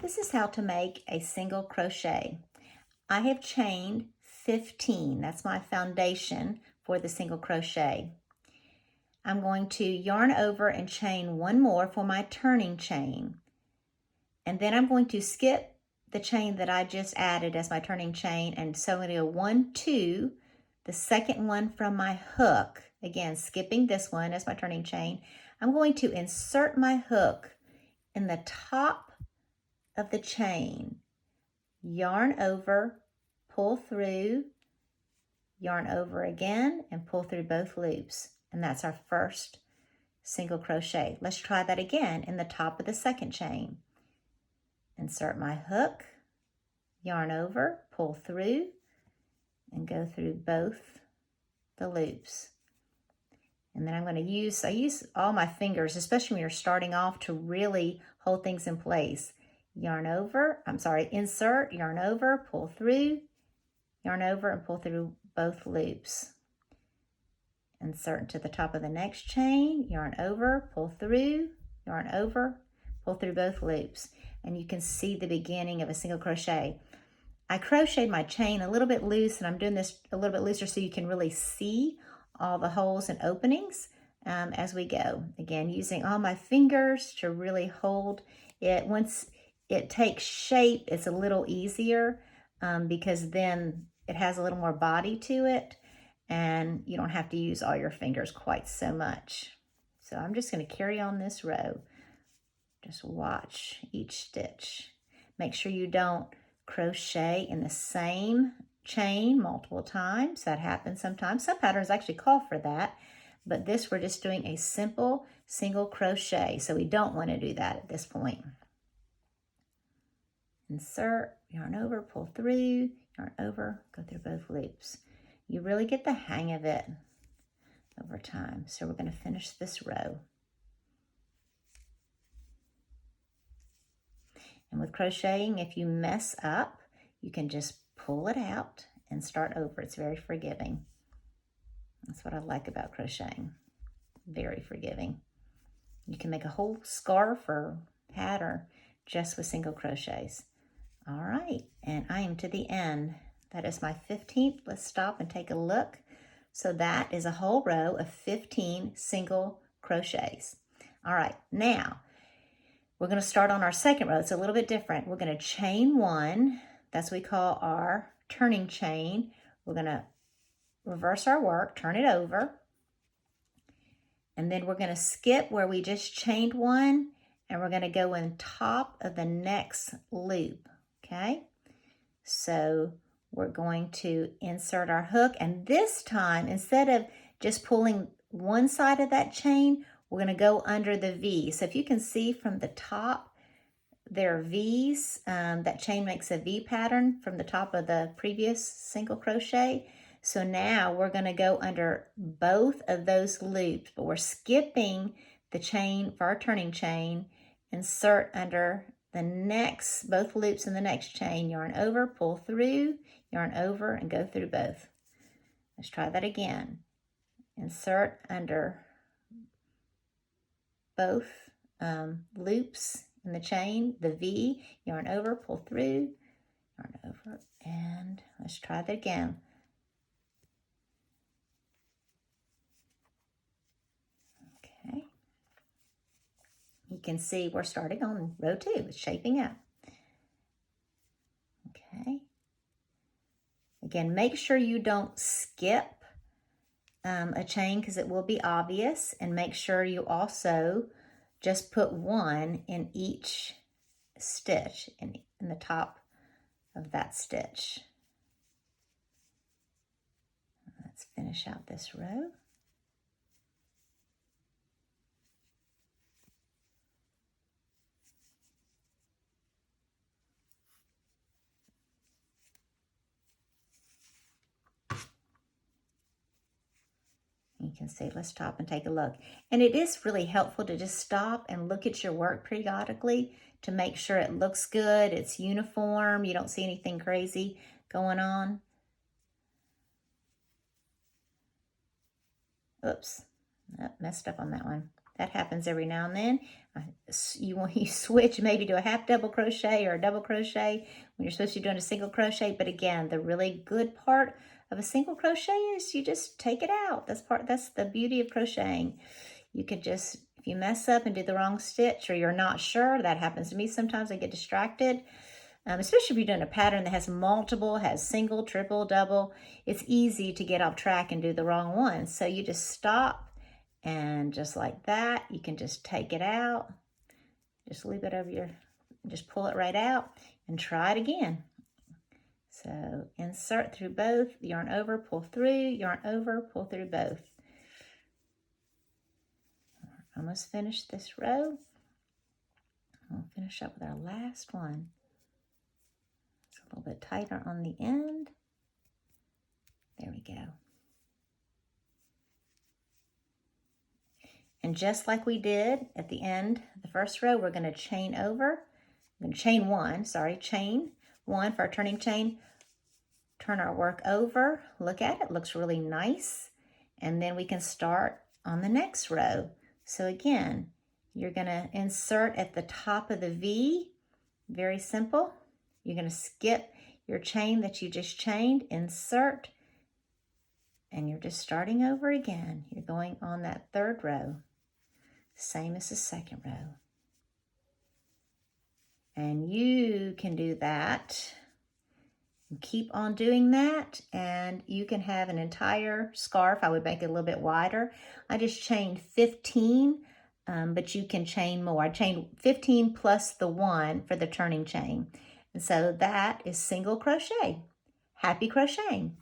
This is how to make a single crochet. I have chained 15. That's my foundation for the single crochet. I'm going to yarn over and chain one more for my turning chain. And then I'm going to skip the chain that I just added as my turning chain. And so I'm going to go 1, 2, the second one from my hook. Again, skipping this one as my turning chain. I'm going to insert my hook in the top of the chain, yarn over, pull through, yarn over again, and pull through both loops. And that's our first single crochet. Let's try that again in the top of the second chain. Insert my hook, yarn over, pull through, and go through both the loops. And then I'm going to use, I use all my fingers, especially when you're starting off, to really hold things in place. Insert, yarn over, pull through, yarn over, and pull through both loops. Insert to the top of the next chain, yarn over, pull through, yarn over, pull through both loops. And you can see the beginning of a single crochet. I crocheted my chain a little bit loose, and I'm doing this a little bit looser so you can really see all the holes and openings as we go. Again, using all my fingers to really hold it. Once it takes shape, it's a little easier because then it has a little more body to it, and you don't have to use all your fingers quite so much. So I'm just going to carry on this row. Just watch each stitch. Make sure you don't crochet in the same chain multiple times. That happens sometimes. Some patterns actually call for that, but this, we're just doing a simple single crochet, so we don't want to do that at this point. Insert, yarn over, pull through, yarn over, go through both loops. You really get the hang of it over time. So we're going to finish this row. And with crocheting, if you mess up, you can just pull it out and start over. It's very forgiving. That's what I like about crocheting. Very forgiving. You can make a whole scarf or hat or just with single crochets. All right, and I am to the end. That is my 15th. Let's stop and take a look. So that is a whole row of 15 single crochets. All right, now we're going to start on our second row. It's a little bit different. We're going to chain one. That's what we call our turning chain. We're going to reverse our work, turn it over, and then we're going to skip where we just chained one, and we're going to go on top of the next loop, okay? So we're going to insert our hook, and this time, instead of just pulling one side of that chain, we're going to go under the V. So if you can see from the top, there are V's. That chain makes a V pattern from the top of the previous single crochet. So now we're going to go under both of those loops, but we're skipping the chain for our turning chain. Insert under the next, both loops in the next chain, yarn over, pull through, yarn over, and go through both. Let's try that again. Insert under both loops in the chain, the V, yarn over, pull through, yarn over, and let's try that again. Okay. You can see we're starting on row 2. It's shaping up. Okay. Again, make sure you don't skip a chain because it will be obvious, and make sure you also just put one in each stitch in the top of that stitch. Let's finish out this row. You can see, let's stop and take a look. And it is really helpful to just stop and look at your work periodically to make sure it looks good, it's uniform, you don't see anything crazy going on. Oops, messed up on that one. That happens every now and then. You switch maybe to a half double crochet or a double crochet when you're supposed to be doing a single crochet. But again, the really good part of a single crochet is you just take it out. That's the beauty of crocheting. You could just, if you mess up and do the wrong stitch or you're not sure, that happens to me sometimes. I get distracted. Especially if you're doing a pattern that has multiple, has single, triple, double, it's easy to get off track and do the wrong one. So you just stop, and just like that, you can just take it out. Just leave it over just pull it right out and try it again. So insert through both, yarn over, pull through, yarn over, pull through both. Almost finished this row. We'll finish up with our last one. It's a little bit tighter on the end. There we go. And just like we did at the end, the first row, we're going to chain over. I'm going to chain one for our turning chain. Turn our work over. Look at it. Looks really nice. And then we can start on the next row. So again, you're going to insert at the top of the V. Very simple. You're going to skip your chain that you just chained, insert, and you're just starting over again. You're going on that third row, same as the second row. And you can do that. Keep on doing that, and you can have an entire scarf. I would make it a little bit wider. I just chained 15, but you can chain more. I chained 15 plus the 1 for the turning chain. And so that is single crochet. Happy crocheting.